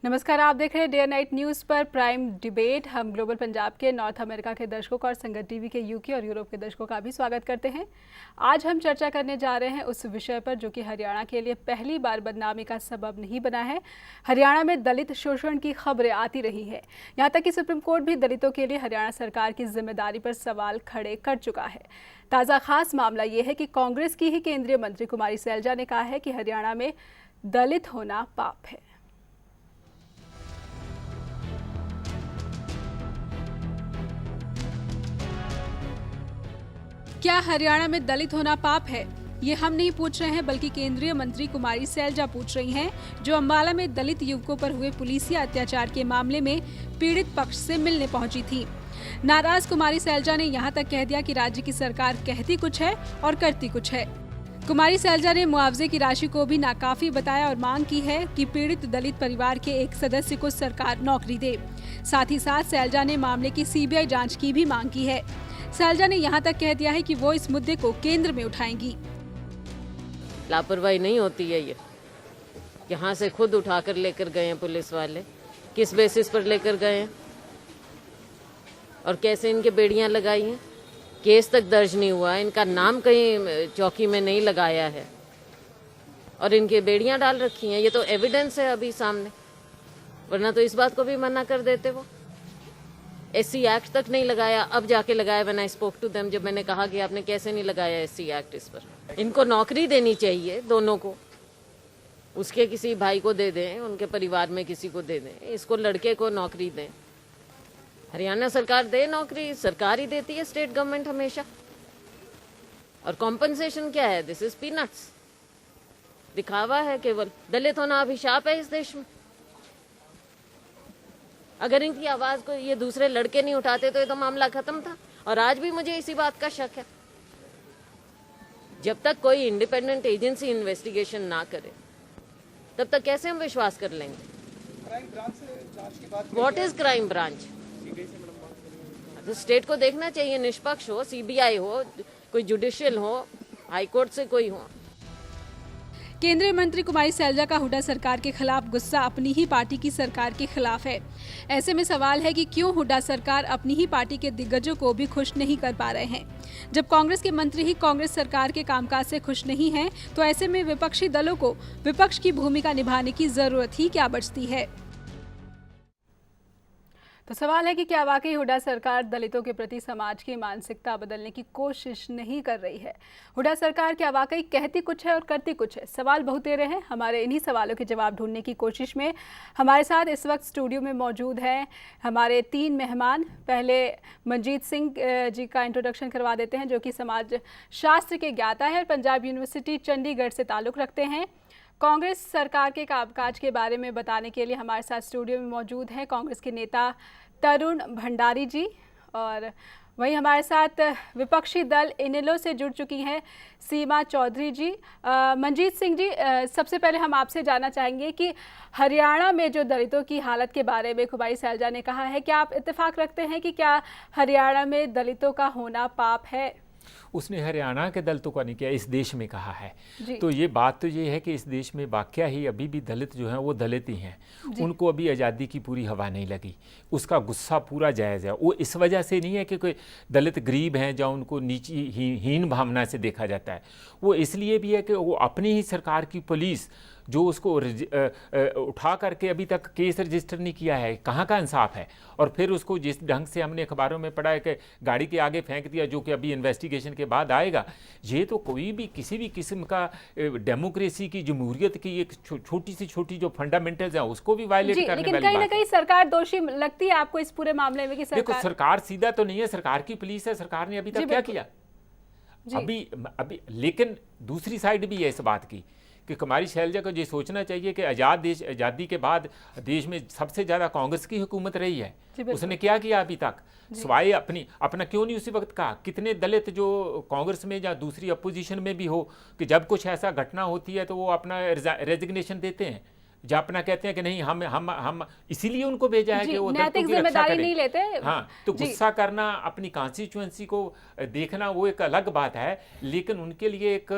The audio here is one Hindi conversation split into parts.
नमस्कार, आप देख रहे हैं डे और नाइट न्यूज़ पर प्राइम डिबेट। हम ग्लोबल पंजाब के नॉर्थ अमेरिका के दर्शकों का और संगत टीवी के यूके और यूरोप के दर्शकों का भी स्वागत करते हैं। आज हम चर्चा करने जा रहे हैं उस विषय पर जो कि हरियाणा के लिए पहली बार बदनामी का सबब नहीं बना है। हरियाणा में दलित शोषण की खबरें आती रही है, यहाँ तक कि सुप्रीम कोर्ट भी दलितों के लिए हरियाणा सरकार की जिम्मेदारी पर सवाल खड़े कर चुका है। ताज़ा खास मामला ये है कि कांग्रेस की ही केंद्रीय मंत्री कुमारी सैलजा ने कहा है कि हरियाणा में दलित होना पाप है। क्या हरियाणा में दलित होना पाप है? ये हम नहीं पूछ रहे हैं, बल्कि केंद्रीय मंत्री कुमारी सैलजा पूछ रही हैं, जो अंबाला में दलित युवकों पर हुए पुलिसिया अत्याचार के मामले में पीड़ित पक्ष से मिलने पहुंची थी। नाराज कुमारी सैलजा ने यहां तक कह दिया कि राज्य की सरकार कहती कुछ है और करती कुछ है। कुमारी सैलजा ने मुआवजे की राशि को भी नाकाफी बताया और मांग की है कि पीड़ित दलित परिवार के एक सदस्य को सरकार नौकरी दे। साथ ही साथ सैलजा ने मामले की सीबीआई जांच की भी मांग की है। सैलजा ने यहां तक कह दिया है कि वो इस मुद्दे को केंद्र में उठाएंगी। लापरवाही नहीं होती है ये, यहाँ से खुद उठाकर लेकर गए हैं पुलिस वाले। किस बेसिस पर लेकर गए हैं और कैसे इनके बेड़ियां लगाई हैं? केस तक दर्ज नहीं हुआ, इनका नाम कहीं चौकी में नहीं लगाया है और इनके बेड़ियां डाल रखी हैं। ये तो एविडेंस है अभी सामने, वरना तो इस बात को भी मना कर देते वो। एससी एक्ट तक नहीं लगाया, अब जाके लगाया। When I spoke to them, जब मैंने कहा कि आपने कैसे नहीं लगाया एससी एक्ट इस पर। इनको नौकरी देनी चाहिए दोनों को, उसके किसी भाई को दे दें, उनके परिवार में किसी को दे दें, इसको लड़के को नौकरी दें। हरियाणा सरकार दे नौकरी, सरकार ही देती है, स्टेट गवर्नमेंट हमेशा। और कॉम्पनसेशन क्या है? दिस इज पीनट्स, दिखावा है केवल। दलित होना अभिशाप है इस देश में। अगर इनकी आवाज को ये दूसरे लड़के नहीं उठाते तो ये तो मामला खत्म था। और आज भी मुझे इसी बात का शक है, जब तक कोई इंडिपेंडेंट एजेंसी इन्वेस्टिगेशन ना करे तब तक कैसे हम विश्वास कर लेंगे? क्राइम ब्रांच से जांच की बात। What is crime branch? तो स्टेट को देखना चाहिए, निष्पक्ष हो, सीबीआई हो, कोई जुडिशियल हो, हाईकोर्ट से कोई हो। केंद्रीय मंत्री कुमारी सैलजा का हुड्डा सरकार के खिलाफ गुस्सा अपनी ही पार्टी की सरकार के खिलाफ है। ऐसे में सवाल है कि क्यों हुड्डा सरकार अपनी ही पार्टी के दिग्गजों को भी खुश नहीं कर पा रहे हैं। जब कांग्रेस के मंत्री ही कांग्रेस सरकार के कामकाज से खुश नहीं हैं, तो ऐसे में विपक्षी दलों को विपक्ष की भूमिका निभाने की जरूरत ही क्या बचती है। तो सवाल है कि क्या वाकई हुड्डा सरकार दलितों के प्रति समाज की मानसिकता बदलने की कोशिश नहीं कर रही है? हुड्डा सरकार क्या वाकई कहती कुछ है और करती कुछ है? सवाल बहुतेरे हैं। हमारे इन्हीं सवालों के जवाब ढूंढने की कोशिश में हमारे साथ इस वक्त स्टूडियो में मौजूद हैं हमारे तीन मेहमान। पहले मंजीत सिंह जी का इंट्रोडक्शन करवा देते हैं, जो कि समाज शास्त्र के ज्ञाता है, पंजाब यूनिवर्सिटी चंडीगढ़ से ताल्लुक़ रखते हैं। कांग्रेस सरकार के कामकाज के बारे में बताने के लिए हमारे साथ स्टूडियो में मौजूद हैं कांग्रेस के नेता तरुण भंडारी जी, और वहीं हमारे साथ विपक्षी दल इनेलो से जुड़ चुकी हैं सीमा चौधरी जी। मंजीत सिंह जी, सबसे पहले हम आपसे जानना चाहेंगे कि हरियाणा में जो दलितों की हालत के बारे में कुमारी सैलजा ने कहा है, क्या आप इत्तेफाक रखते हैं कि क्या हरियाणा में दलितों का होना पाप है? उसने हरियाणा के दलितों का नहीं किया, इस देश में कहा है। तो ये बात तो ये है कि इस देश में वाकया ही अभी भी दलित जो हैं वो दलित ही हैं, उनको अभी आज़ादी की पूरी हवा नहीं लगी। उसका गुस्सा पूरा जायज़ है। वो इस वजह से नहीं है कि कोई दलित गरीब हैं या उनको नीची हीन भावना से देखा जाता है। वो इसलिए भी है कि वो अपनी ही सरकार की पुलिस जो उसको उठा करके अभी तक केस रजिस्टर नहीं किया है, कहाँ का इंसाफ है? और फिर उसको जिस ढंग से हमने अखबारों में पढ़ा है कि गाड़ी के आगे फेंक दिया, जो कि अभी इन्वेस्टिगेशन के बाद आएगा। ये तो कोई भी किसी भी किस्म का डेमोक्रेसी की, जमहूरियत की एक छोटी सी छोटी जो फंडामेंटल्स हैं उसको भी वायलेट करने वाली बात है। लेकिन कहीं ना कहीं सरकार दोषी लगती है आपको इस पूरे मामले में? कि देखो, सरकार सीधा तो नहीं है, सरकार की पुलिस है। सरकार ने अभी तक क्या किया अभी लेकिन दूसरी साइड भी है इस बात की कि कुमारी सैलजा को ये सोचना चाहिए कि आज़ादी के बाद देश में सबसे ज़्यादा कांग्रेस की हुकूमत रही है। उसने क्या किया अभी तक? स्वाय अपना क्यों नहीं उसी वक्त कहा? कितने दलित जो कांग्रेस में या दूसरी अपोजिशन में भी हो कि जब कुछ ऐसा घटना होती है तो वो अपना रेजिग्नेशन देते हैं, जो अपना कहते हैं कि नहीं हम इसीलिए उनको भेजा है कि वो दलितों नैतिक की रक्षा जिम्मेदारी करें। नहीं लेते। हाँ, तो जी। गुस्सा करना, अपनी कॉन्स्टिट्यूएंसी को देखना वो एक अलग बात है, लेकिन उनके लिए एक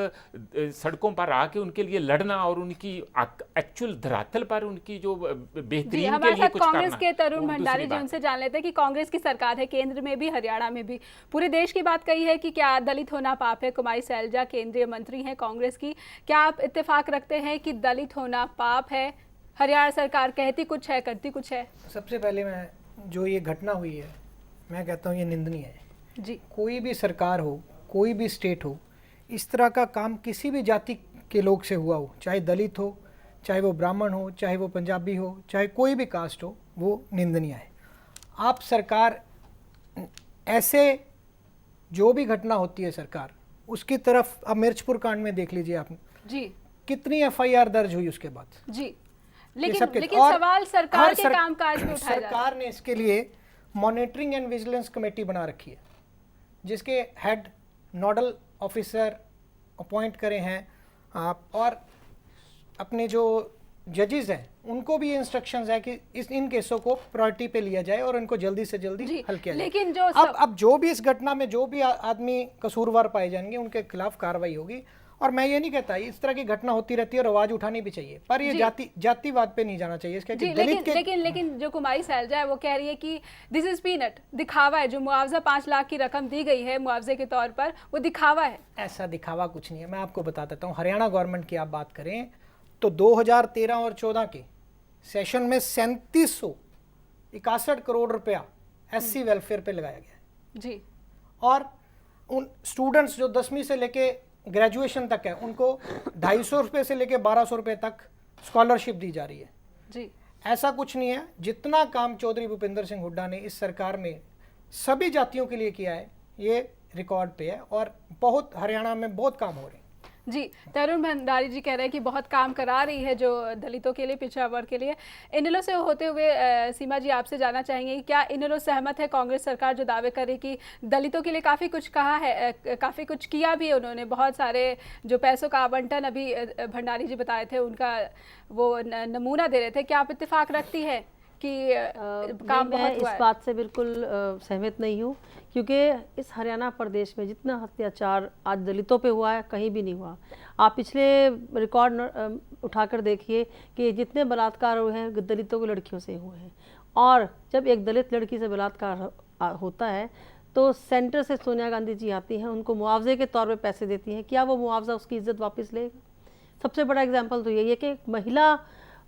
सड़कों पर आके उनके लिए लड़ना और उनकी एक्चुअल धरातल पर उनकी जो जी, बेहतरीन के हमारे लिए साथ कुछ कांग्रेस करना, के तरुण वो भंडारी दूसरी जी, बात उनसे है। जान लेते हैं कि कांग्रेस की सरकार है, केंद्र में भी, हरियाणा में भी, पूरे देश की बात कही है कि क्या दलित होना पाप है। कुमारी सैलजा केंद्रीय मंत्री हैं कांग्रेस की, क्या आप इत्तेफाक रखते हैं कि दलित होना पाप है? हरियाणा सरकार कहती कुछ है, करती कुछ है। सबसे पहले मैं, जो ये घटना हुई है, मैं कहता हूँ ये निंदनीय है। जी, कोई भी सरकार हो, कोई भी स्टेट हो, इस तरह का काम किसी भी जाति के लोग से हुआ हो, चाहे दलित हो, चाहे वो ब्राह्मण हो, चाहे वो पंजाबी हो, चाहे कोई भी कास्ट हो, वो निंदनीय है। आप सरकार ऐसे जो भी घटना होती है सरकार उसकी तरफ, अब मिर्चपुर कांड में देख लीजिए आप, जी, कितनी एफआईआर दर्ज हुई उसके बाद। जी, ये लेकिन सब लेकिन और सवाल सरकार हर के कामकाज में उठाया जा रहा है। सरकार ने इसके लिए मॉनिटरिंग एंड विजिलेंस कमेटी बना रखी है, जिसके हेड नोडल ऑफिसर अपॉइंट करे हैं और अपने जो जजेस हैं उनको भी इंस्ट्रक्शंस है कि इन केसों को प्रायोरिटी पे लिया जाए और इनको जल्दी से जल्दी जी, हल किया जाए। लेकिन जो अब जो भी इस घटना में जो भी आदमी कसूरवार पाए जाएंगे उनके खिलाफ कार्रवाई होगी। और मैं ये नहीं कहता इस तरह की घटना होती रहती है और आवाज उठानी भी चाहिए, पर ये जातिवाद पे नहीं जाना चाहिए। इसके जी, लेकिन जो कुमारी सैलजा है वो कह रही है कि दिस इज पीनट, दिखावा है। जो मुआवजा 5 लाख की रकम दी गई है मुआवजे के तौर पर, वो दिखावा है। ऐसा दिखावा कुछ नहीं है। मैं आपको बता देता हूँ, हरियाणा गवर्नमेंट की आप बात करें तो 2013 और 14 के सेशन में 3761 करोड़ रुपया एससी वेलफेयर पे लगाया गया है। जी, और उन स्टूडेंट्स जो 10वीं से लेके ग्रेजुएशन तक है उनको 250 रुपये से लेके 1200 रुपये तक स्कॉलरशिप दी जा रही है। जी, ऐसा कुछ नहीं है। जितना काम चौधरी भूपेंद्र सिंह हुड्डा ने इस सरकार में सभी जातियों के लिए किया है, ये रिकॉर्ड पे है और बहुत हरियाणा में बहुत काम हो रहे हैं। जी, तरुण भंडारी जी कह रहे हैं कि बहुत काम करा रही है जो दलितों के लिए, पिछड़ा वर्ग के लिए। इनेलो से होते हुए सीमा जी आपसे जानना चाहेंगे कि क्या इनेलो सहमत है कांग्रेस सरकार जो दावे करे कि दलितों के लिए काफ़ी कुछ कहा है, काफ़ी कुछ किया भी है उन्होंने, बहुत सारे जो पैसों का आवंटन अभी भंडारी जी बताए थे उनका वो नमूना दे रहे थे, क्या आप इत्तेफाक रखती है कि काम बहुत हुआ है? इस बात से बिल्कुल सहमत नहीं हूँ, क्योंकि इस हरियाणा प्रदेश में जितना अत्याचार आज दलितों पे हुआ है कहीं भी नहीं हुआ। आप पिछले रिकॉर्ड उठाकर देखिए कि जितने बलात्कार हुए हैं दलितों की लड़कियों से हुए हैं, और जब एक दलित लड़की से बलात्कार होता है तो सेंटर से सोनिया गांधी जी आती हैं, उनको मुआवजे के तौर पे पैसे देती हैं। क्या वो मुआवजा उसकी इज्जत वापस लेगा? सबसे बड़ा एग्जाम्पल तो यही है कि महिला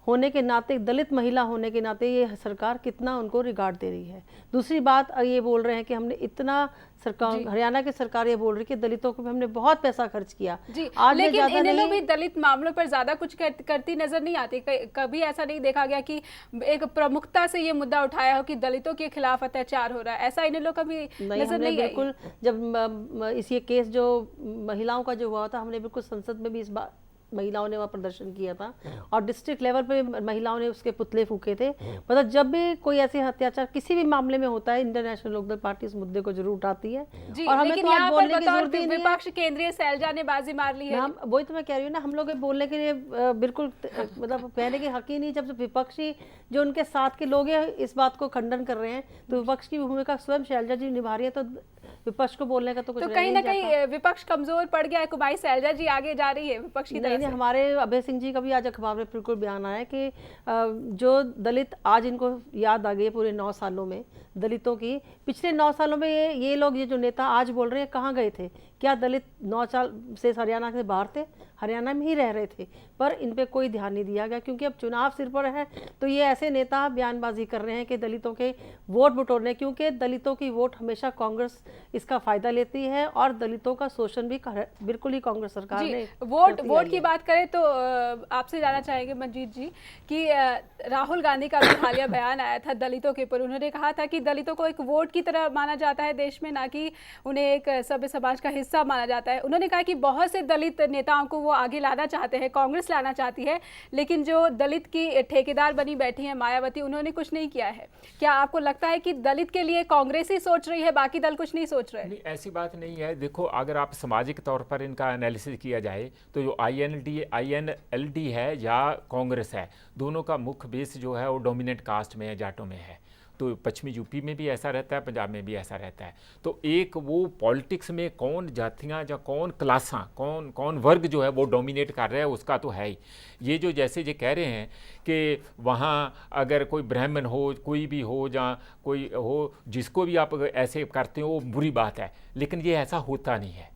होने के नाते, दलित महिला होने के नाते ये सरकार कितना उनको रिगार्ड दे रही है। दूसरी बात ये बोल रहे हैं कि हमने इतना, सरकार हरियाणा की सरकार ये बोल रही है कि दलितों को हमने बहुत पैसा खर्च किया। जी, आज लेकिन इनेलो भी दलित मामलों पर ज्यादा कुछ करती नजर नहीं आती। कभी ऐसा नहीं देखा गया कि एक प्रमुखता से ये मुद्दा उठाया हो कि दलितों के खिलाफ अत्याचार हो रहा है, ऐसा इनेलो कभी नजर नहीं आई। बिल्कुल, जब इस ये केस जो महिलाओं का जो हुआ था, हमने बिल्कुल संसद में भी इस बात महिलाओं ने वहाँ प्रदर्शन किया था और डिस्ट्रिक्ट लेवल पे महिलाओं ने उसके पुतले फूके थे। मतलब जब भी कोई ऐसे अत्याचार किसी भी मामले में होता है, इंटरनेशनल लोकदल पार्टी इस मुद्दे को जरूर उठाती है। जी, और हमें तो आज बोलने की जरूरत ही नहीं है। विपक्ष केंद्रीय सैलजा ने बाजी मार ली है। हम वही तो मैं कह रही हूँ ना, हम लोग बोलने के लिए बिल्कुल मतलब कहने के हक ही नहीं। जब विपक्षी जो उनके साथ के लोग हैं इस बात को खंडन कर रहे हैं, तो विपक्ष की भूमिका स्वयं शैलजा जी निभा रही है, तो विपक्ष को बोलने का तो कुछ कहीं ना कहीं विपक्ष कमजोर पड़ गया है। कुमारी सैलजा जी आगे जा रही है विपक्ष की तरफ से। हमारे अभय सिंह जी का भी आज अखबार में बिल्कुल बयान आया कि जो दलित, आज इनको याद आ गई पूरे 9 सालों में दलितों की, पिछले 9 सालों में ये लोग, ये जो नेता आज बोल रहे हैं, कहाँ गए थे? क्या दलित 9 साल से हरियाणा से बाहर थे? हरियाणा में ही रह रहे थे, पर इन पे कोई ध्यान नहीं दिया गया, क्योंकि अब चुनाव सिर पर है। तो ये ऐसे नेता बयानबाजी कर रहे हैं कि दलितों के वोट बटोरने, क्योंकि दलितों की वोट हमेशा कांग्रेस इसका फायदा लेती है और दलितों का शोषण भी बिल्कुल ही कांग्रेस सरकार ने वोट की बात करें तो आपसे जानना चाहेंगे मंजीत जी कि राहुल गांधी का भी हालिया बयान आया था दलितों के ऊपर। उन्होंने कहा था कि दलितों को एक वोट की तरह माना जाता है देश में, ना कि उन्हें एक सभ्य समाज का हिस्सा माना जाता है। उन्होंने कहा कि बहुत से दलित नेताओं को वो आगे लाना चाहते हैं, कांग्रेस लाना चाहती है, लेकिन जो दलित की ठेकेदार बनी बैठी है मायावती, उन्होंने कुछ नहीं किया है। क्या आपको लगता है कि दलित के लिए कांग्रेस ही सोच रही है, बाकी दल कुछ नहीं सोच रहे हैं? नहीं, ऐसी बात नहीं है। देखो, अगर आप सामाजिक तौर पर इनका एनालिसिस किया जाए तो जो INLD है या कांग्रेस है, दोनों का मुख्य बेस जो है वो डोमिनेंट कास्ट में है, जाटों में है। तो पश्चिमी यूपी में भी ऐसा रहता है, पंजाब में भी ऐसा रहता है। तो एक वो पॉलिटिक्स में कौन जातियाँ या कौन क्लासां, कौन वर्ग जो है वो डोमिनेट कर रहा है, उसका तो है ही। ये जो जैसे ये कह रहे हैं कि वहाँ अगर कोई ब्राह्मण हो, कोई भी हो या कोई हो, जिसको भी आप ऐसे करते हो वो बुरी बात है, लेकिन ये ऐसा होता नहीं है।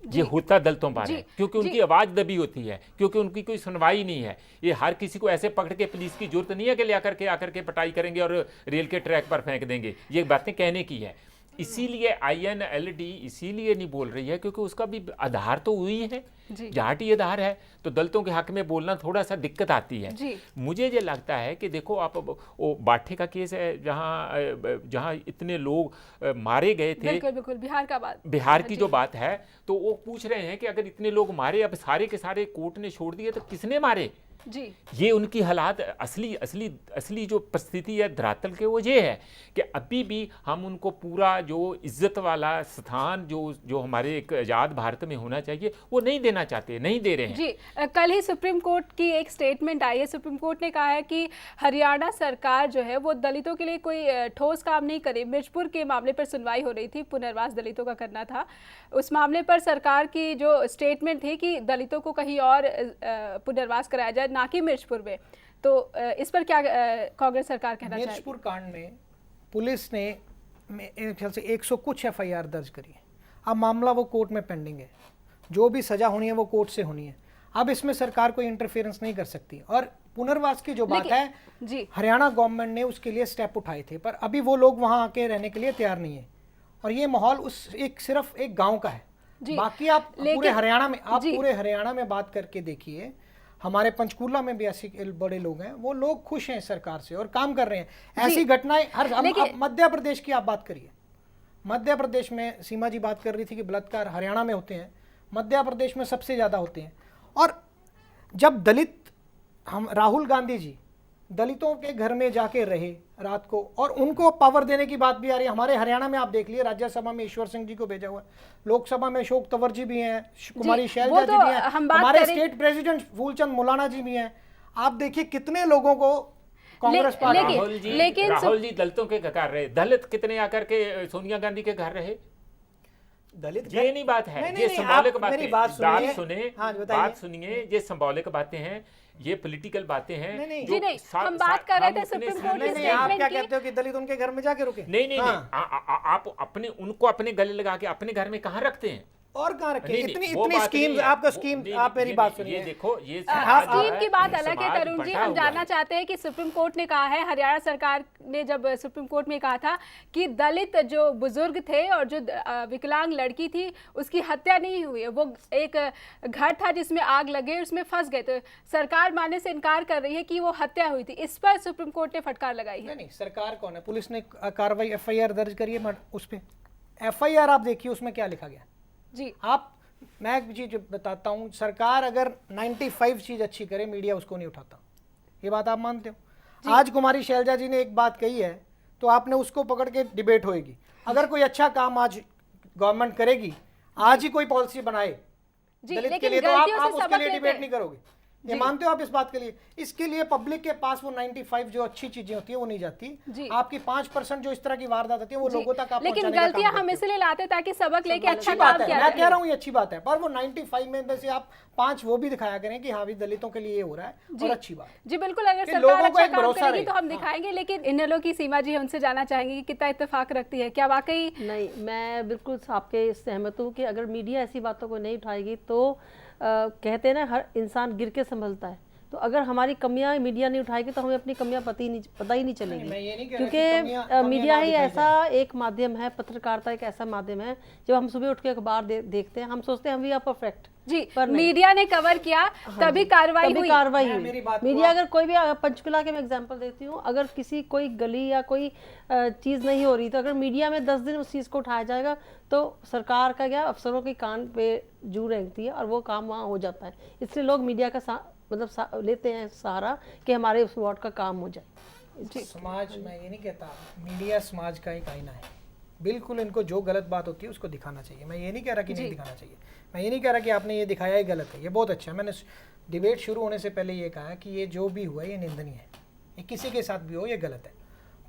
ये होता दलितों पर है, क्योंकि उनकी आवाज़ दबी होती है, क्योंकि उनकी कोई सुनवाई नहीं है। ये हर किसी को ऐसे पकड़ के पुलिस की जरूरत नहीं है कि ले आकर के पिटाई करेंगे और रेल के ट्रैक पर फेंक देंगे। ये बातें कहने की है। इसीलिए INLD इसीलिए नहीं बोल रही है क्योंकि उसका भी आधार तो वही है, जाटी आधार है। तो दलितों के हक में बोलना थोड़ा सा दिक्कत आती है। मुझे ये लगता है कि देखो, आप वो बाठे का केस है जहाँ इतने लोग मारे गए थे, बिल्कुल बिल्कुल, बिहार की जो बात है, तो वो पूछ रहे हैं कि अगर इतने लोग मारे, अब सारे के सारे कोर्ट ने छोड़ दिए, तो किसने मारे? जी, ये उनकी हालात असली जो परिस्थिति है धरातल के, वो ये है कि अभी भी हम उनको पूरा जो इज्जत वाला स्थान जो हमारे एक आज़ाद भारत में होना चाहिए वो नहीं देना चाहते, नहीं दे रहे हैं। जी, कल ही सुप्रीम कोर्ट की एक स्टेटमेंट आई है। सुप्रीम कोर्ट ने कहा है कि हरियाणा सरकार जो है वो दलितों के लिए कोई ठोस काम नहीं करे। मिर्चपुर के मामले पर सुनवाई हो रही थी, पुनर्वास दलितों का करना था। उस मामले पर सरकार की जो स्टेटमेंट थी कि दलितों को कहीं और पुनर्वास कराया जाए, ना कि मिर्चपुर में। तो इस पर क्या कांग्रेस सरकार कहना चाहेगी? मिर्चपुर कांड में पुलिस ने मेरे ख्याल से 100 कुछ FIR दर्ज करी है। अब मामला वो कोर्ट में पेंडिंग है, जो भी सजा होनी है वो कोर्ट से होनी है। अब इसमें सरकार कोई इंटरफेरेंस नहीं कर सकती। और पुनर्वास की जो बात है, जी, हरियाणा गवर्नमेंट ने उसके लिए स्टेप उठाए थे, पर अभी वो लोग वहां आके रहने के लिए तैयार नहीं है। और ये माहौल सिर्फ एक गांव का है। बाकी आप पूरे हरियाणा में बात करके देखिए, हमारे पंचकूला में भी ऐसे बड़े लोग हैं, वो लोग खुश हैं सरकार से और काम कर रहे हैं। ऐसी घटनाएं मध्य प्रदेश की आप बात करिए, मध्य प्रदेश में सीमा जी बात कर रही थी कि बलात्कार हरियाणा में होते हैं, मध्य प्रदेश में सबसे ज़्यादा होते हैं। और जब राहुल गांधी जी दलितों के घर में जाके रहे रात को, और उनको पावर देने की बात भी आ रही है। हमारे हरियाणा में आप देख लिए, राज्यसभा में ईश्वर सिंह जी को भेजा हुआ है, लोकसभा में अशोक तंवर जी भी हैं, कुमारी शैलजा जी भी हैं, हमारे स्टेट प्रेसिडेंट फूलचंद मौलाना जी भी हैं। आप देखिए कितने लोगों को कांग्रेस पार्टी। राहुल जी दलितों के घर रहे, दलित कितने आकर के सोनिया गांधी के घर रहे? दलित ये नहीं बात है, ये सिंबॉलिक बातें। बात सुनिए, ये सिंबॉलिक बातें हैं, ये पॉलिटिकल बातें हैं। नहीं, हम बात कर रहे थे सुप्रीम कोर्ट की स्टेटमेंट। आप क्या कहते हो कि दलित उनके घर में जाके रुके? नहीं, आप उनको अपने गले लगा के अपने घर में कहाँ रखते हैं? और कहाँ रखे? इतनी स्कीम, आपका स्कीम, आप मेरी बात सुनिए। ये देखो, ये स्कीम की बात अलग है तरुण जी। हम जानना चाहते हैं कि सुप्रीम कोर्ट ने कहा है, हरियाणा सरकार ने जब सुप्रीम कोर्ट में कहा था कि दलित जो बुजुर्ग थे और जो विकलांग लड़की थी उसकी हत्या नहीं हुई है, वो एक घर था जिसमें आग लगे, उसमें फंस गए, तो सरकार मानने से इनकार कर रही है कि वो हत्या हुई थी। इस पर सुप्रीम कोर्ट ने फटकार लगाई है। नहीं, सरकार कौन है? पुलिस ने कार्रवाई FIR दर्ज करी है, उस पर FIR आप देखिए उसमें क्या लिखा गया जी। मैं एक चीज बताता हूं, सरकार अगर 95 चीज अच्छी करे, मीडिया उसको नहीं उठाता। ये बात आप मानते हो? आज कुमारी शैलजा जी ने एक बात कही है तो आपने उसको पकड़ के डिबेट होएगी। अगर कोई अच्छा काम आज गवर्नमेंट करेगी, आज ही कोई पॉलिसी बनाए दलित के लिए, तो आप उसके लिए डिबेट नहीं करोगे। ये मानते हो आप इस बात के लिए? इसके लिए पब्लिक के पास वो 95 जो अच्छी चीजें होती है वो नहीं जाती। आपकी 5% जो इस तरह की वारदात होती है वो लोगों तक आप लेकिन पहुंचाने का काम गलतियां हम इसलिए लाते ताकि सबक लेके अच्छा काम किया जाए। मैं कह रहा हूँ ये अच्छी बात है, पर वो 95 में से आप 5 वो भी दिखाया करें कि हाँ भी दलितों के लिए ये हो रहा है और अच्छी बात। जी बिल्कुल, अगर सरकार अच्छा काम करेगी तो हम दिखाएंगे। लेकिन इनेलो की सीमा जी, उनसे जानना चाहेंगे कि कितना इत्तेफाक रखती है, क्या वाकई? नहीं, मैं बिल्कुल आपके सहमत हूँ कि अगर मीडिया ऐसी बातों को नहीं उठाएगी तो कहते हैं ना, हर इंसान गिर के संभलता है। तो अगर हमारी कमियां मीडिया नहीं उठाएगी तो हमें अपनी कमियां पता ही नहीं चलेगी। क्योंकि मीडिया ही ऐसा एक माध्यम है, पत्रकारिता एक ऐसा माध्यम है, जब हम सुबह उठ के अखबार देखते हैं हम सोचते हैं हम भी आप परफेक्ट जी, पर मीडिया ने कवर किया तभी कार्रवाई हुई। मीडिया अगर कोई भी, पंचकुला के मैं एग्जांपल देती हूँ, अगर किसी कोई गली या कोई चीज़ नहीं हो रही तो अगर मीडिया में 10 दिन उस चीज़ को उठाया जाएगा तो सरकार का क्या, अफसरों के कान पे जू रेंगती है और वो काम वहाँ हो जाता है। इसलिए लोग मीडिया का लेते हैं सहारा कि हमारे उस वार्ड का काम हो जाए। समाज, मैं ये नहीं कहता, मीडिया समाज का एक आईना है। बिल्कुल इनको जो गलत बात होती है उसको दिखाना चाहिए। मैं ये नहीं कह रहा कि नहीं दिखाना चाहिए, मैं ये नहीं कह रहा कि आपने ये दिखाया ही गलत है, ये बहुत अच्छा है। मैंने डिबेट शुरू होने से पहले ये कहा कि ये जो भी हुआ ये निंदनीय है, ये किसी के साथ भी हो ये गलत है।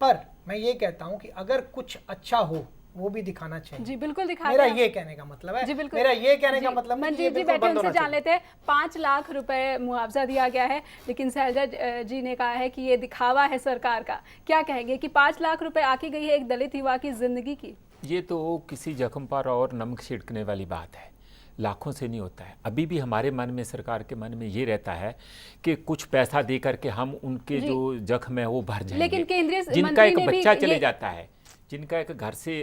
पर मैं ये कहता हूँ कि अगर कुछ अच्छा हो वो भी दिखाना चाहिए। जी बिल्कुल दिखाते मेरा हैं। ये कहने का मतलब है, जी बिल्कुल। मेरा ये कहने का मतलब है कि ये मंजीत जी बिल्कुल बैठे बंद उनसे होना जान चाहिए। लेते हैं। 5 लाख रुपए मुआवजा दिया गया है, लेकिन शैलजा जी ने कहा है कि ये दिखावा है सरकार का। क्या कहेंगे कि 5 लाख रुपए आकी गई है एक दलित युवा की जिंदगी की? ये तो किसी जख्म पर और नमक छिड़कने वाली बात है, लाखों से नहीं होता है। अभी भी हमारे मन में, सरकार के मन में ये रहता है कि कुछ पैसा दे करके हम उनके जो जख्म है वो भर जाएंगे। लेकिन केंद्रीय जिनका मंत्री एक ने भी बच्चा चले जाता है, जिनका एक घर से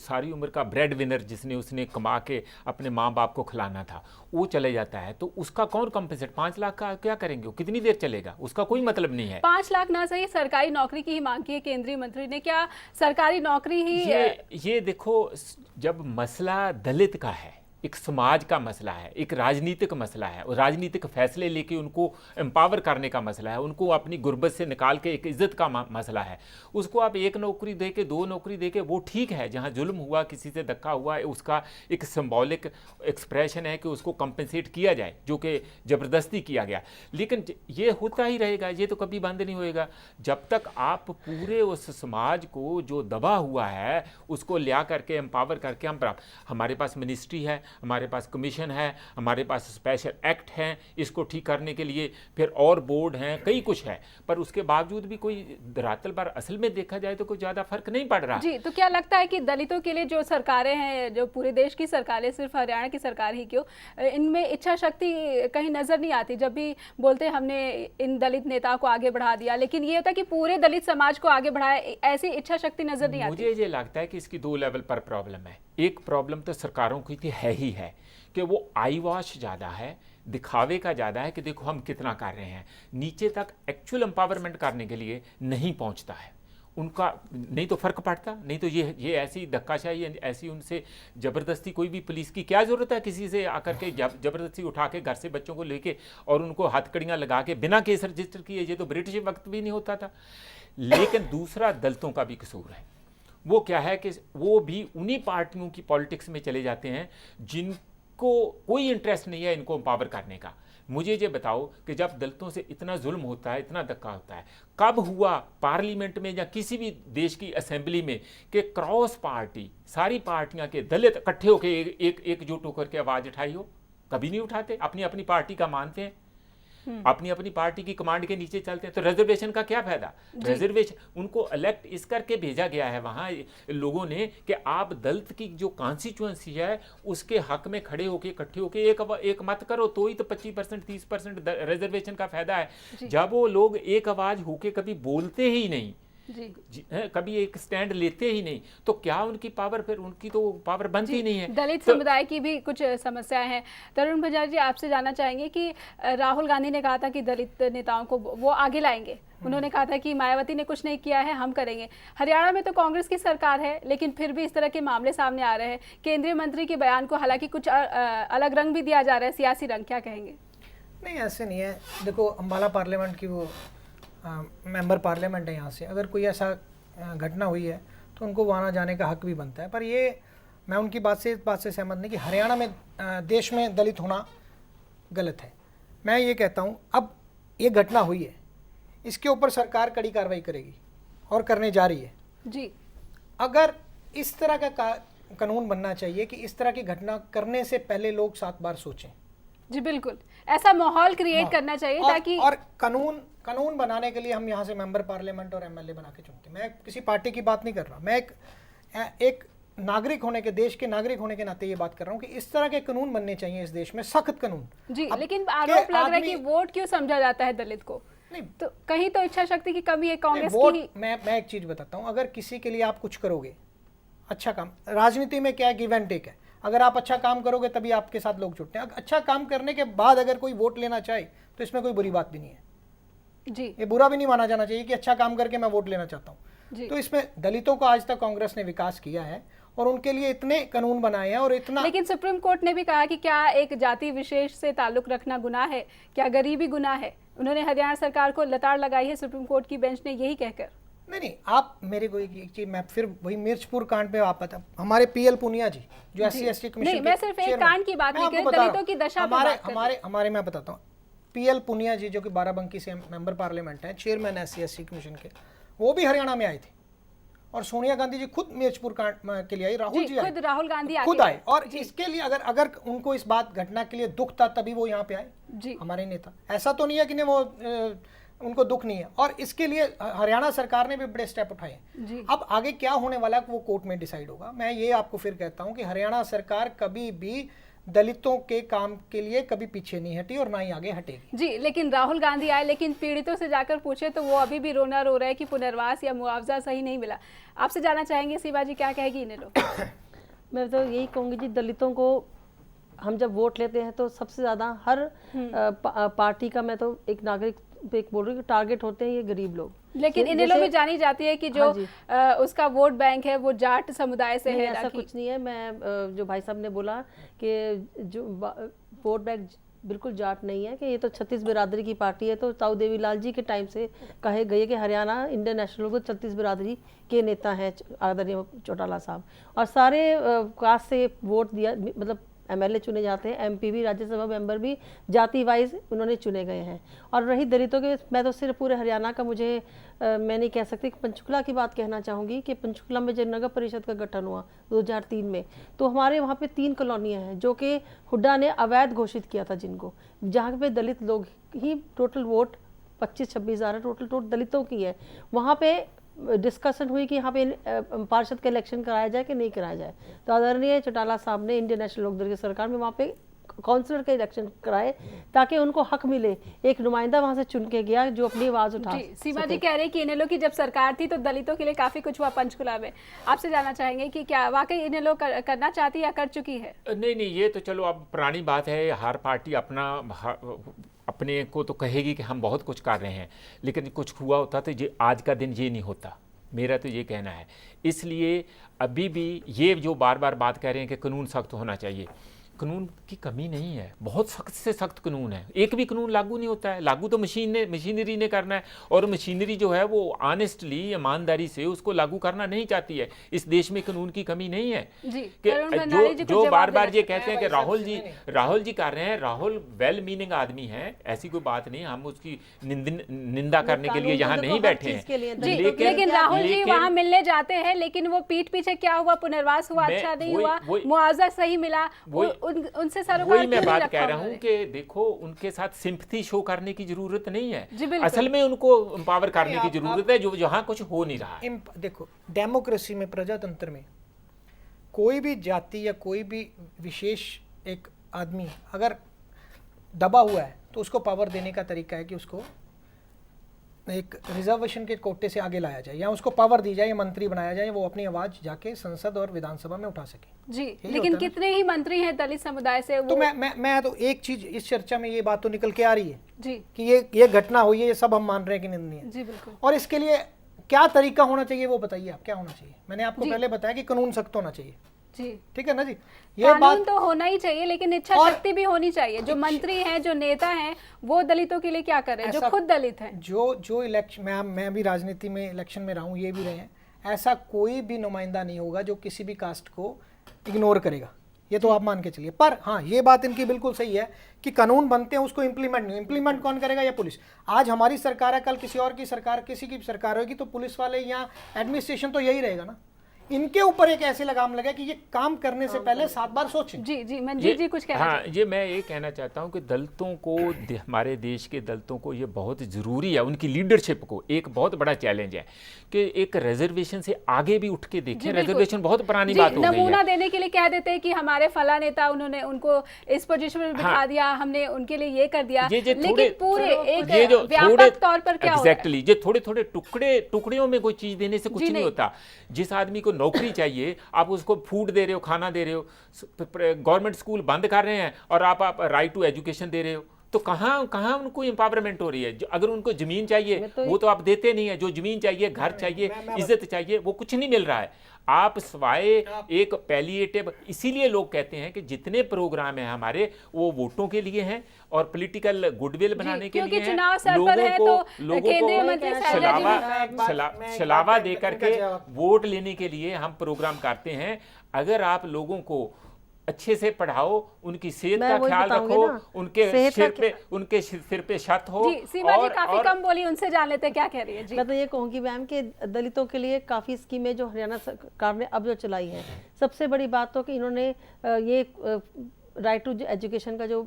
सारी उम्र का ब्रेड विनर जिसने उसने कमा के अपने माँ बाप को खिलाना था वो चले जाता है, तो उसका कौन कंपनसेट? 5 लाख का क्या करेंगे? वो कितनी देर चलेगा? उसका कोई मतलब नहीं है। 5 लाख ना सही सरकारी नौकरी की ही मांग की है केंद्रीय मंत्री ने। क्या सरकारी नौकरी ही ये देखो, जब मसला दलित का है, एक समाज का मसला है, एक राजनीतिक मसला है, और राजनीतिक फैसले लेके उनको एम्पावर करने का मसला है, उनको अपनी गुर्बत से निकाल के एक इज्जत का मसला है। उसको आप 1 नौकरी दे के 2 नौकरी दे के वो ठीक है, जहाँ जुल्म हुआ, किसी से धक्का हुआ, उसका एक सिंबॉलिक एक्सप्रेशन है कि उसको कंपनसेट किया जाए, जो कि ज़बरदस्ती किया गया। लेकिन ये होता ही रहेगा, ये तो कभी बंद नहीं होएगा जब तक आप पूरे उस समाज को जो दबा हुआ है उसको लिया करके एम्पावर करके हमारे पास मिनिस्ट्री है, हमारे पास कमीशन है, हमारे पास स्पेशल एक्ट हैं इसको ठीक करने के लिए, फिर और बोर्ड हैं, कई कुछ है, पर उसके बावजूद भी कोई धरातल पर असल में देखा जाए तो कोई ज़्यादा फर्क नहीं पड़ रहा। जी, तो क्या लगता है कि दलितों के लिए जो सरकारें हैं, जो पूरे देश की सरकारें, सिर्फ हरियाणा की सरकार ही क्यों, इनमें इच्छा शक्ति कहीं नजर नहीं आती? जब भी बोलते हैं हमने इन दलित नेताओं को आगे बढ़ा दिया, लेकिन ये होता है कि पूरे दलित समाज को आगे बढ़ाया, ऐसी इच्छा शक्ति नजर नहीं आती। मुझे ये लगता है कि इसकी 2 लेवल पर प्रॉब्लम है। एक प्रॉब्लम तो सरकारों की है ही है कि वो आई वॉश ज़्यादा है, दिखावे का ज़्यादा है कि देखो हम कितना कर रहे हैं, नीचे तक एक्चुअल एम्पावरमेंट करने के लिए नहीं पहुंचता है उनका। नहीं तो फ़र्क पड़ता, नहीं तो ये ऐसी धक्काशाही, ऐसी उनसे ज़बरदस्ती, कोई भी पुलिस की क्या ज़रूरत है किसी से आकर के ज़बरदस्ती उठा के घर से बच्चों को लेके और उनको हथकड़ियाँ लगा के बिना केस रजिस्टर किए, ये तो ब्रिटिश वक्त भी नहीं होता था। लेकिन दूसरा दलितों का भी कसूर है। वो क्या है कि वो भी उन्हीं पार्टियों की पॉलिटिक्स में चले जाते हैं जिनको कोई इंटरेस्ट नहीं है इनको एम्पावर करने का। मुझे ये बताओ कि जब दलितों से इतना जुल्म होता है, इतना धक्का होता है, कब हुआ पार्लियामेंट में या किसी भी देश की असेंबली में कि क्रॉस पार्टी, सारी पार्टियां के दलित इकट्ठे होकर एकजुट होकर के आवाज़ उठाई हो? कभी नहीं उठाते। अपनी अपनी पार्टी का मानते हैं, अपनी अपनी पार्टी की कमांड के नीचे चलते हैं। तो रिजर्वेशन का क्या फायदा? रिजर्वेशन उनको इलेक्ट इस करके भेजा गया है वहाँ लोगों ने कि आप दलित की जो कॉन्स्टिट्यूएंसी है उसके हक में खड़े होके इकट्ठे होके एक मत करो, तो ही तो 25% 30% रिजर्वेशन का फायदा है। जब वो लोग एक आवाज होके कभी बोलते ही नहीं, कभी एक स्टैंड लेते ही नहीं, तो क्या उनकी पावर, फिर उनकी तो पावर बनती ही नहीं है। दलित समुदाय की भी कुछ समस्याएं हैं। तरुण बजाज जी, आपसे जानना चाहेंगे कि राहुल गांधी ने कहा था कि दलित नेताओं को वो आगे लाएंगे। उन्होंने कहा था कि मायावती ने कुछ नहीं किया है, हम करेंगे। हरियाणा में तो कांग्रेस की सरकार है, लेकिन फिर भी इस तरह के मामले सामने आ रहे हैं। केंद्रीय मंत्री के बयान को हालांकि कुछ अलग रंग भी दिया जा रहा है, सियासी रंग। क्या कहेंगे? नहीं, ऐसे नहीं है। देखो, अम्बाला पार्लियामेंट की वो मेंबर पार्लियामेंट है, यहाँ से अगर कोई ऐसा घटना हुई है तो उनको वहाँ जाने का हक भी बनता है। पर ये मैं उनकी बात से सहमत नहीं कि हरियाणा में देश में दलित होना गलत है। मैं ये कहता हूँ अब ये घटना हुई है, इसके ऊपर सरकार कड़ी कार्रवाई करेगी और करने जा रही है जी। अगर इस तरह का कानून बनना चाहिए कि इस तरह की घटना करने से पहले लोग 7 बार सोचें। जी बिल्कुल, ऐसा माहौल क्रिएट करना चाहिए ताकि और कानून बनाने के लिए हम यहाँ से मेंबर पार्लियामेंट और एमएलए बना के चुनते हैं। मैं किसी पार्टी की बात नहीं कर रहा, मैं एक नागरिक होने के, देश के नागरिक होने के नाते ये बात कर रहा हूँ कि इस तरह के कानून बनने चाहिए इस देश में, सख्त कानून। जी, लेकिन आरोप लग रहा है कि वोट क्यों समझा जाता है दलित को? नहीं, तो कहीं तो इच्छा शक्ति की कमी है कांग्रेस की। मैं एक चीज बताता हूँ, अगर किसी के लिए आप कुछ करोगे अच्छा काम, राजनीति में क्या है, गिव एंड टेक है। अगर आप अच्छा काम करोगे तभी आपके साथ लोग जुटते हैं। अच्छा काम करने के बाद अगर कोई वोट लेना चाहे तो इसमें कोई बुरी बात भी नहीं है जी। ये बुरा भी नहीं माना जाना चाहिए कि अच्छा काम करके मैं वोट लेना चाहता हूँ। तो इसमें दलितों को आज तक कांग्रेस ने विकास किया है और उनके लिए इतने कानून बनाए हैं और इतना। लेकिन सुप्रीम कोर्ट ने भी कहा कि क्या एक जाति विशेष से ताल्लुक रखना गुनाह है, क्या गरीबी गुनाह है? उन्होंने हरियाणा सरकार को लताड़ लगाई है सुप्रीम कोर्ट की बेंच ने यही कहकर। नहीं, आप मेरे को एक चीज, मैं फिर वही मिर्चपुर कांड पे आप पता, हमारे पीएल पुनिया जी जो SC/ST कमीशन नहीं, मैं सिर्फ एक कांड की बात नहीं कर रही, दलितों की दशा पे बात कर रही हूं। हमारे मैं बताता हूँ, पीएल पुनिया जी जो कि बाराबंकी से मेंबर पार्लियामेंट हैं, चेयरमैन SC/ST कमीशन के, वो भी हरियाणा में आए थे और सोनिया गांधी जी खुद मिर्चपुर कांड के लिए आई, राहुल जी खुद राहुल गांधी खुद आए, और इसके लिए अगर उनको इस बात घटना के लिए दुख था तभी वो यहाँ पे आए जी, हमारे नेता। ऐसा तो नहीं है कि वो उनको दुख नहीं है, और इसके लिए हरियाणा सरकार ने भी बड़े स्टेप उठाए। अब आगे क्या होने वाला है वो कोर्ट में डिसाइड होगा। मैं ये आपको फिर कहता हूँ कि हरियाणा सरकार कभी भी दलितों के काम के लिए कभी पीछे नहीं हटी और ना ही आगे हटेगी जी। लेकिन राहुल गांधी आए, लेकिन पीड़ितों से जाकर पूछे तो वो अभी भी रोना रो रहे हैं कि पुनर्वास या मुआवजा सही नहीं मिला। आपसे जानना चाहेंगे शिवा जी, क्या कहेगी इन्हें लोग? मैं तो यही कहूँगी जी, दलितों को हम जब वोट लेते हैं तो सबसे ज़्यादा हर पार्टी का, मैं तो एक नागरिक पे एक बोल रही हूँ कि टारगेट होते हैं ये गरीब लोग। लेकिन इन्हें लोग भी जानी जाती है कि जो उसका वोट बैंक है वो जाट समुदाय से है। ऐसा कुछ नहीं है। मैं जो भाई साहब ने बोला कि जो वोट बैंक बिल्कुल जाट नहीं है, कि ये तो 36 बिरादरी की पार्टी है। तो ताऊ देवीलाल जी के टाइम से कहे गए कि हरियाणा इंडियन नेशनल को 36 बिरादरी के नेता हैं आदरणीय चौटाला साहब, और सारे कास्ट से वोट दिया, मतलब MLA चुने जाते हैं, MP भी, राज्यसभा मेंबर भी जाति वाइज उन्होंने चुने गए हैं। और रही दलितों के, मैं तो सिर्फ पूरे हरियाणा का मैं नहीं कह सकती, पंचकुला की बात कहना चाहूँगी कि पंचकुला में जब नगर परिषद का गठन हुआ 2003 में, तो हमारे वहाँ पे 3 कॉलोनियाँ हैं जो कि हुड्डा ने अवैध घोषित किया था, जिनको जहाँ पे दलित लोग ही टोटल वोट 25-26 हज़ार टोटल दलितों की है। वहाँ पे डिस्कशन हुई कि यहाँ पे पार्षद का इलेक्शन कराया जाए कि नहीं कराया जाए। तो आदरणीय चौटाला साहब ने इंडियन नेशनल लोकदल की सरकार में वहाँ पे काउंसलर का इलेक्शन कराए ताकि उनको हक मिले। एक नुमाइंदा वहाँ से चुन के गया जो अपनी आवाज उठा। सीमा जी कह रहे हैं कि इन्हें लोग की जब सरकार थी तो दलितों के लिए काफी कुछ हुआ पंचकुला में। आपसे जानना चाहेंगे कि क्या वाकई इन्हें लोग करना चाहती है या कर चुकी है? नहीं, ये तो चलो अब पुरानी बात है, हर पार्टी अपने को तो कहेगी कि हम बहुत कुछ कर रहे हैं, लेकिन कुछ हुआ होता तो ये आज का दिन ये नहीं होता, मेरा तो ये कहना है। इसलिए अभी भी ये जो बार बार बात कह रहे हैं कि कानून सख्त होना चाहिए, कानून की कमी नहीं है, बहुत सख्त से सख्त कानून है। एक भी कानून लागू नहीं होता है, लागू तो मशीनरी ने करना है, और मशीनरी जो है वो ऑनेस्टली, ईमानदारी से उसको लागू करना नहीं चाहती है। इस देश में कानून की कमी नहीं है कि जो बार बार ये कहते हैं कि राहुल जी कर रहे हैं। राहुल वेल मीनिंग आदमी है, ऐसी कोई बात नहीं, हम उसकी निंदा करने के लिए यहाँ नहीं बैठे हैं। लेकिन राहुल जी वहाँ मिलने जाते हैं, लेकिन वो पीठ पीछे क्या हुआ, पुनर्वास हुआ, अच्छा नहीं हुआ, मुआवजा सही मिला, उनसे वही मैं बात कह रहा हूँ कि देखो उनके साथ सिंपैथी शो करने की जरूरत नहीं है, असल में उनको एम्पावर करने की जरूरत है जो जहाँ कुछ हो नहीं रहा है। देखो डेमोक्रेसी में, प्रजातंत्र में कोई भी जाति या कोई भी विशेष एक आदमी अगर दबा हुआ है तो उसको पावर देने का तरीका है कि उसको एक रिजर्वेशन के कोटे से आगे लाया जाए, या उसको पावर दी जाए, मंत्री बनाया जाए, वो अपनी आवाज जाके संसद और विधानसभा में उठा सके। जी, लेकिन कितने ही मंत्री हैं दलित समुदाय से वो... तो मैं तो एक चीज इस चर्चा में ये बात तो निकल के आ रही है जी कि ये घटना हुई है, ये सब हम मान रहे हैं कि निंदनीय है। जी बिल्कुल। और इसके लिए क्या तरीका होना चाहिए वो बताइए आप, क्या होना चाहिए? मैंने आपको पहले बताया कि कानून सख्त होना चाहिए जी, ठीक है ना जी। ये कानून तो होना ही चाहिए, लेकिन इच्छा शक्ति भी होनी चाहिए। जो मंत्री हैं, जो नेता हैं, वो दलितों के लिए क्या कर रहे हैं, जो खुद दलित हैं। जो इलेक्शन, मैं भी राजनीति में इलेक्शन में रहा हूँ, ये भी रहे हैं, ऐसा कोई भी नुमाइंदा नहीं होगा जो किसी भी कास्ट को इग्नोर करेगा, ये तो आप मान के चलिए। पर हाँ, ये बात इनकी बिल्कुल सही है कि कानून बनते हैं, उसको इम्प्लीमेंट कौन करेगा? या पुलिस। आज हमारी सरकार है, कल किसी और की सरकार, किसी की सरकार होगी, तो पुलिस वाले या एडमिनिस्ट्रेशन तो यही रहेगा ना। इनके ऊपर एक ऐसे लगाम लगे कि ये काम करने से पहले 7 बार सोचें। जी मंजीत जी कुछ कहना हाँ, ये मैं ये कहना चाहता हूँ कि दलितों को, हमारे देश के दलितों को ये बहुत ज़रूरी है, उनकी लीडरशिप को एक बहुत बड़ा चैलेंज है कि एक रिजर्वेशन से आगे भी उठ के देखें। रिजर्वेशन बहुत पुरानी बात हो गई है। नमूना देने के लिए कह देते हैं कि हमारे फला नेता, उन्होंने उनको इस पोजीशन में बिठा दिया, हमने उनके लिए ये कर दिया, लेकिन पूरे एक व्यापक तौर पर क्या होता है? एग्जैक्टली, ये थोड़े टुकड़ियों में कोई चीज देने से कुछ नहीं होता। जिस आदमी को नौकरी चाहिए, आप उसको फूड दे रहे हो, खाना दे रहे हो, गवर्नमेंट स्कूल बंद कर रहे हैं और आप राइट टू एजुकेशन दे रहे हो, तो कहाँ कहाँ उनको एम्पावरमेंट हो रही है? अगर उनको जमीन चाहिए वो तो आप देते नहीं है, जो जमीन चाहिए, घर चाहिए, इज्जत चाहिए, वो कुछ नहीं मिल रहा है। आप सवाए एक पैलिएटिव, इसीलिए लोग कहते हैं कि जितने प्रोग्राम हैं हमारे वो वोटों के लिए हैं और पॉलिटिकल गुडविल बनाने के लिए हैं। लोगों को छलावा दे करके वोट लेने के लिए हम प्रोग्राम करते हैं। अगर आप लोगों को अच्छे से पढ़ाओ, उनकी सेहत का ख्याल रखो, उनके सिर पे छत हो। सीमा जी काफी कम बोली, उनसे जान लेते हैं क्या कह रही है जी। मैं तो ये कहूँगी मैम कि दलितों के लिए काफ़ी स्कीमें जो हरियाणा सरकार ने अब जो चलाई हैं, सबसे बड़ी बात तो कि इन्होंने ये राइट टू एजुकेशन का जो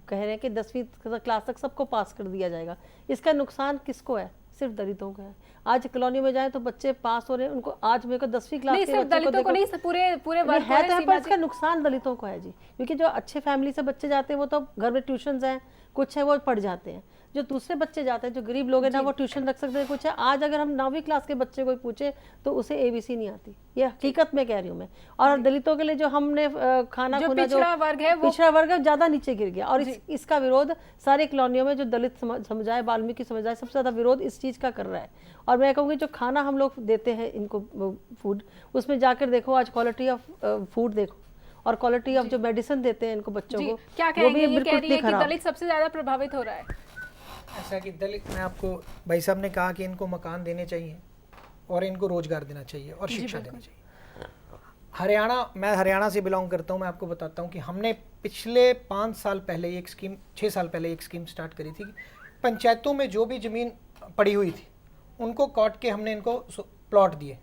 कह रहे हैं कि 10वीं क्लास तक सबको पास कर दिया जाएगा। इसका नुकसान किसको है? सिर्फ दलितों का है। आज कॉलोनी में जाए तो बच्चे पास हो रहे हैं, उनको आज मेरे को 10वीं क्लास के दलितों को नहीं, पूरे वर्ग है तो, पर इसका नुकसान दलितों को है जी, क्योंकि जो अच्छे फैमिली से बच्चे जाते हैं वो तो घर में ट्यूशन्स हैं, कुछ है वो पढ़ जाते हैं। जो दूसरे बच्चे जाते हैं, जो गरीब लोग हैं ना, वो ट्यूशन रख सकते हैं, कुछ है। आज अगर हम 9वीं क्लास के बच्चे को पूछे तो उसे ABC नहीं आती, ये हकीकत में कह रही हूँ मैं। और दलितों के लिए जो हमने खाना खुना, जो पिछड़ा वर्ग है, ज्यादा नीचे गिर गया। और इसका विरोध सारे कॉलोनियों में जो दलित समुदाय, वाल्मीकि समुदाय सबसे ज्यादा विरोध इस चीज का कर रहा है। और मैं कहूँगी जो खाना हम लोग देते हैं इनको फूड, उसमें जाकर देखो आज क्वालिटी ऑफ फूड देखो और क्वालिटी ऑफ जो मेडिसिन देते हैं इनको बच्चों को, क्या कहेंगे? ये कह रही है कि दलित सबसे ज्यादा प्रभावित हो रहा है। ऐसा कि दलित, मैं आपको भाई साहब ने कहा कि इनको मकान देने चाहिए और इनको रोजगार देना चाहिए और शिक्षा देना चाहिए। मैं हरियाणा से बिलोंग करता हूँ। मैं आपको बताता हूँ कि हमने पिछले 5 साल पहले एक स्कीम, 6 साल पहले एक स्कीम स्टार्ट करी थी। पंचायतों में जो भी ज़मीन पड़ी हुई थी उनको काट के हमने इनको प्लॉट दिए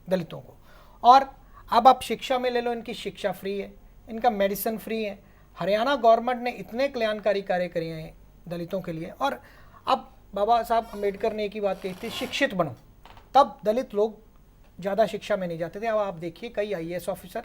दलितों को। और अब आप शिक्षा में ले लो, इनकी शिक्षा फ्री है, इनका मेडिसिन फ्री है। हरियाणा गवर्नमेंट ने इतने कल्याणकारी कार्य करे हैं दलितों के लिए। और अब बाबा साहब अम्बेडकर ने एक ही बात कही थी, शिक्षित बनो। तब दलित लोग ज़्यादा शिक्षा में नहीं जाते थे। अब आप देखिए कई IAS ऑफिसर,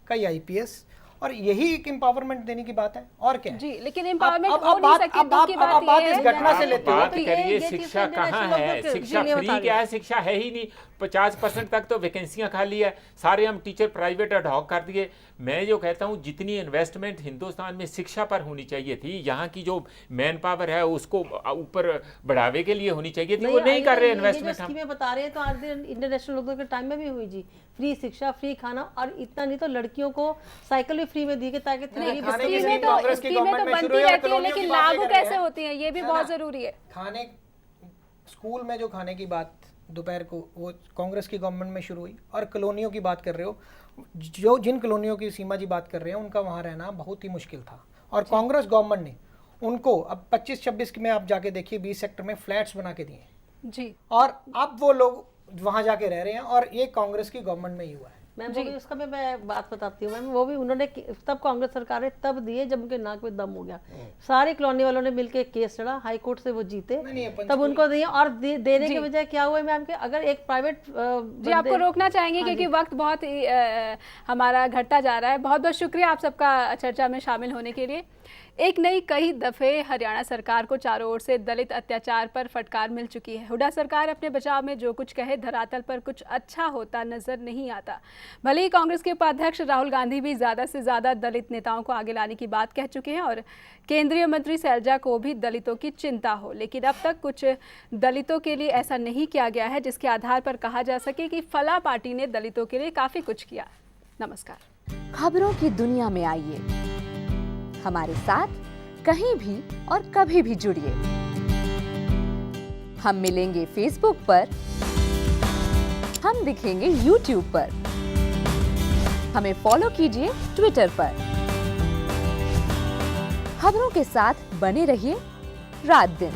कई IPS, और यही एक एम्पावरमेंट देने की बात है। और क्या जी, लेकिन एम्पावरमेंट हो नहीं सकती। दुख की बात इस घटना से लेते बात करिए, शिक्षा कहाँ है? शिक्षा फ्री क्या है? शिक्षा है ही नहीं। 50% तक तो वैकेंसियां खाली है, सारे हम टीचर प्राइवेट अडॉक कर दिए। मैं जो कहता हूँ जितनी इन्वेस्टमेंट हिंदुस्तान में शिक्षा पर होनी चाहिए थी, यहाँ की जो मैन पावर है उसको ऊपर बढ़ावे के लिए होनी चाहिए थी, वो नहीं कर रहे इन्वेस्टमेंट। हम स्कीमें बता रहे हैं तो आज इंटरनेशनल लोगों के टाइम में भी हुई जी, फ्री शिक्षा, फ्री खाना। और इतना नहीं तो लड़कियों को साइकिल भी फ्री में दी गई ताकि स्कीमें तो बनती रहती है, लेकिन लागू कैसे होती है ये भी बहुत जरूरी है। खाने, स्कूल में जो खाने की बात दोपहर को, वो कांग्रेस की गवर्नमेंट में शुरू हुई। और कॉलोनियों की बात कर रहे हो, जो जिन कॉलोनियों की सीमा जी बात कर रहे हैं उनका वहाँ रहना बहुत ही मुश्किल था। और कांग्रेस गवर्नमेंट ने उनको अब 25-26 में आप जाके देखिए 20 सेक्टर में फ्लैट्स बना के दिए जी। और अब वो लोग वहाँ जाके रह रहे हैं। और ये कांग्रेस की गवर्नमेंट में ही हुआ है। मैम वो भी उसका मैं बात बताती हूँ मैम, वो भी उन्होंने तब कांग्रेस सरकार ने तब दिए जब उनके नाक में दम हो गया। सारे कॉलोनी वालों ने मिलकर केस चढ़ा, हाई कोर्ट से वो जीते, तब उनको दिए। और देने के बजाय क्या हुआ मैम के, अगर एक प्राइवेट जी, आपको रोकना चाहेंगे क्योंकि वक्त बहुत हमारा घटता जा रहा है। बहुत बहुत शुक्रिया आप सबका चर्चा में शामिल होने के लिए। एक नई कई दफ़े हरियाणा सरकार को चारों ओर से दलित अत्याचार पर फटकार मिल चुकी है। हुड्डा सरकार अपने बचाव में जो कुछ कहे, धरातल पर कुछ अच्छा होता नजर नहीं आता। भले ही कांग्रेस के उपाध्यक्ष राहुल गांधी भी ज़्यादा से ज़्यादा दलित नेताओं को आगे लाने की बात कह चुके हैं और केंद्रीय मंत्री शैलजा को भी दलितों की चिंता हो, लेकिन अब तक कुछ दलितों के लिए ऐसा नहीं किया गया है जिसके आधार पर कहा जा सके कि फला पार्टी ने दलितों के लिए काफ़ी कुछ किया। नमस्कार। खबरों की दुनिया में आइए, हमारे साथ कहीं भी और कभी भी जुड़िए। हम मिलेंगे फेसबुक पर, हम दिखेंगे यूट्यूब पर, हमें फॉलो कीजिए ट्विटर पर। खबरों के साथ बने रहिए रात दिन।